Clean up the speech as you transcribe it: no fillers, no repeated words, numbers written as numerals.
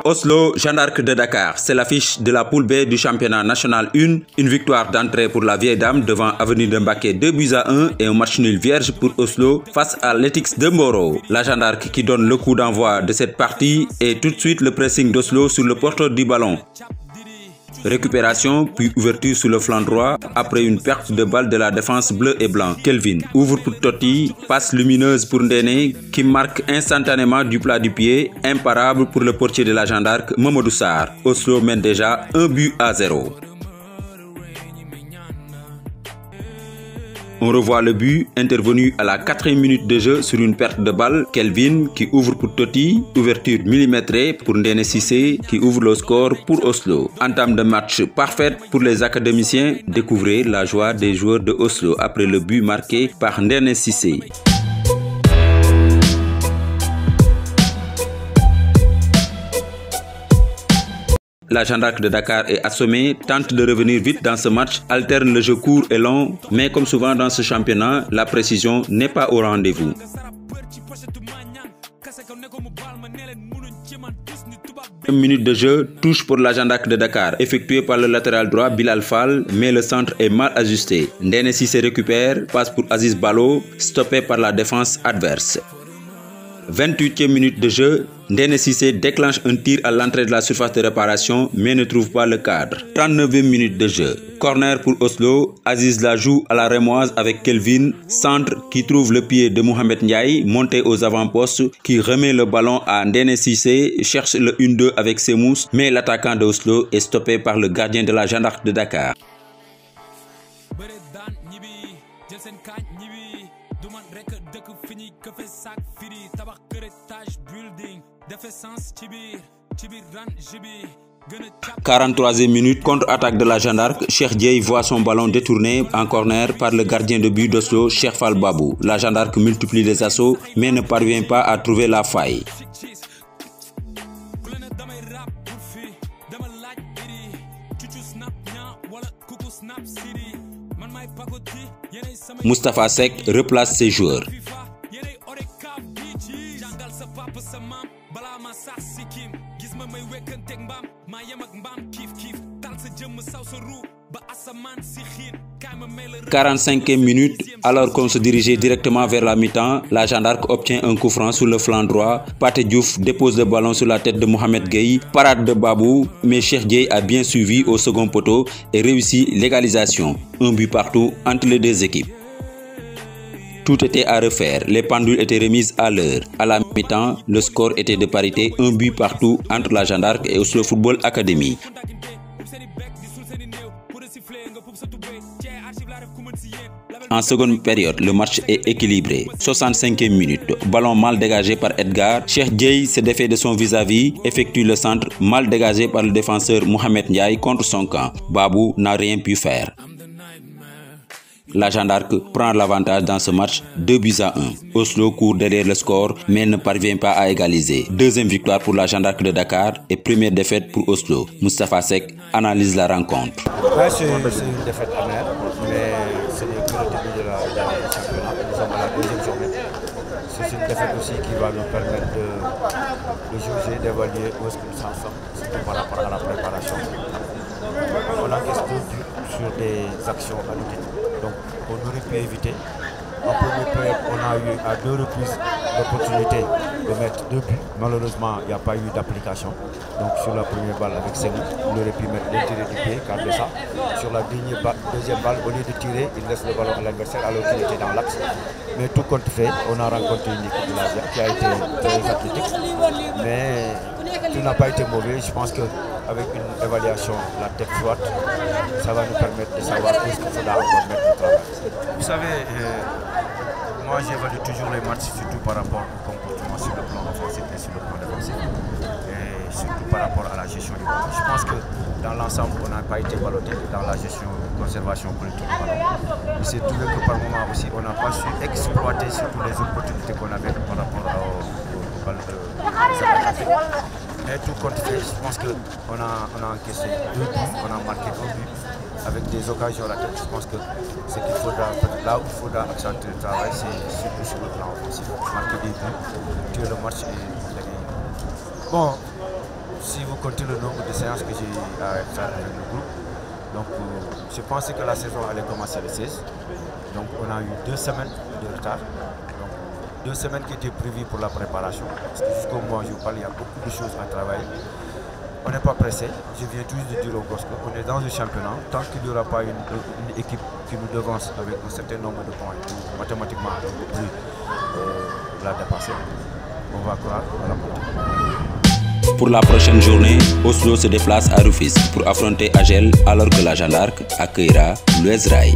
Oslo, Jeanne d'Arc de Dakar. C'est l'affiche de la poule B du championnat national 1. Une victoire d'entrée pour la vieille dame devant Avenir de Mbacké 2-1 et un match nul vierge pour Oslo face à l'Ethics de Mboro. La Jeanne d'Arc qui donne le coup d'envoi de cette partie et tout de suite le pressing d'Oslo sur le porteur du ballon. Récupération puis ouverture sur le flanc droit après une perte de balle de la défense bleu et blanc. Kelvin ouvre pour Totti, passe lumineuse pour Ndéné qui marque instantanément du plat du pied, imparable pour le portier de la Jeanne d'Arc, Mamadou Sarr. Oslo mène déjà 1-0. On revoit le but intervenu à la 4e minute de jeu sur une perte de balle. Kelvin qui ouvre pour Totti, ouverture millimétrée pour Ndéné Cissé qui ouvre le score pour Oslo. Entame de match parfaite pour les académiciens. Découvrez la joie des joueurs de Oslo après le but marqué par Ndéné Cissé. La Jeanne d'Arc de Dakar est assommée, tente de revenir vite dans ce match, alterne le jeu court et long, mais comme souvent dans ce championnat, la précision n'est pas au rendez-vous. Une minute de jeu, touche pour la Jeanne d'Arc de Dakar, effectuée par le latéral droit Bilal Fall, mais le centre est mal ajusté. Ndéné Cissé récupère, passe pour Aziz Balo, stoppé par la défense adverse. 28e minute de jeu, Ndéné Cissé déclenche un tir à l'entrée de la surface de réparation mais ne trouve pas le cadre. 39e minute de jeu, corner pour Oslo, Aziz la joue à la rémoise avec Kelvin, centre qui trouve le pied de Mohamed Ndiaye, monté aux avant-postes, qui remet le ballon à Ndéné Cissé, cherche le 1-2 avec Semous, mais l'attaquant de Oslo est stoppé par le gardien de la Jeanne d'Arc de Dakar. « 43e minute, contre-attaque de la Jeanne d'Arc. Cheikh Dieye voit son ballon détourné en corner par le gardien de but d'Oslo, Cheikh Fall Babou. La Jeanne d'Arc multiplie les assauts mais ne parvient pas à trouver la faille. Moustapha Seck replace ses joueurs. « 45e minute, alors qu'on se dirigeait directement vers la mi-temps, la Jeanne d'Arc obtient un coup franc sur le flanc droit. Pathé Diouf dépose le ballon sur la tête de Mohamed Gueye, parade de Babou, mais Cheikh Dieye a bien suivi au second poteau et réussit l'égalisation. Un but partout entre les deux équipes. Tout était à refaire, les pendules étaient remises à l'heure. À la mi-temps, le score était de parité, un but partout entre la Jeanne d'Arc et Oslo Football Academy. En seconde période, le match est équilibré. 65e minute, ballon mal dégagé par Edgar. Cheikh Dieye se défait de son vis-à-vis, effectue le centre mal dégagé par le défenseur Mohamed Ndiaye contre son camp. Babou n'a rien pu faire. La Jeanne d'Arc prend l'avantage dans ce match 2-1. Oslo court derrière le score mais ne parvient pas à égaliser. Deuxième victoire pour la Jeanne d'Arc de Dakar et première défaite pour Oslo. Moustapha Seck analyse la rencontre. Ouais, c'est une défaite amère, mais c'est que le début de la championnat. Nous sommes à la deuxième journée. C'est une défaite aussi qui va nous permettre de juger, d'évaluer où est-ce que nous en sommes, surtout par rapport à la préparation. On encaisse tout sur des actions à l'unité. Donc on aurait pu éviter. En première période, on a eu à 2 reprises l'opportunité de mettre 2 buts. Malheureusement, il n'y a pas eu d'application. Donc sur la première balle avec Semou, il aurait pu mettre l'intérieur du pied, car de ça. Sur la deuxième balle, au lieu de tirer, il laisse le ballon à l'adversaire alors qu'il était dans l'axe. Mais tout compte fait, on a rencontré une équipe de l'Asia qui a été très athlétique. Mais tout n'a pas été mauvais. Je pense qu'avec une évaluation, la tête froide, ça va nous permettre de savoir où est-ce qu'il faudra encore mettre le travail. Vous savez, moi j'évalue toujours les matchs surtout par rapport au comportement sur le plan offensif et sur le plan défensif. Et surtout par rapport à la gestion du ballon. Je pense que dans l'ensemble, on n'a pas été ballotté dans la gestion, conservation collective du ballon. Il s'est trouvé que par moment aussi, on n'a pas su exploiter surtout les opportunités qu'on avait par rapport au ballon de mais tout compte fait, je pense qu'on a encaissé 2 buts, on a marqué 1 but avec des occasions ratées. Je pense que ce qu'il faudra, là où il faudra accentuer le travail, c'est surtout sur le plan offensif. Marquer des buts, tuer le match et gagner. Bon, si vous comptez le nombre de séances que j'ai à faire avec le groupe, donc je pensais que la saison allait commencer le 16. Donc on a eu 2 semaines de retard. Donc 2 semaines qui étaient prévues pour la préparation. Parce que jusqu'au moment où je vous parle, il y a beaucoup de choses à travailler. On n'est pas pressé. Je viens tous de dire au Bosco, on est dans le championnat. Tant qu'il n'y aura pas une équipe qui nous devance avec un certain nombre de points, mathématiquement on ne peut plus la dépasser, on va croire à la montée. Pour la prochaine journée, Oslo se déplace à Rufisque pour affronter Agel alors que la Jeanne d'Arc accueillera l'US Rail.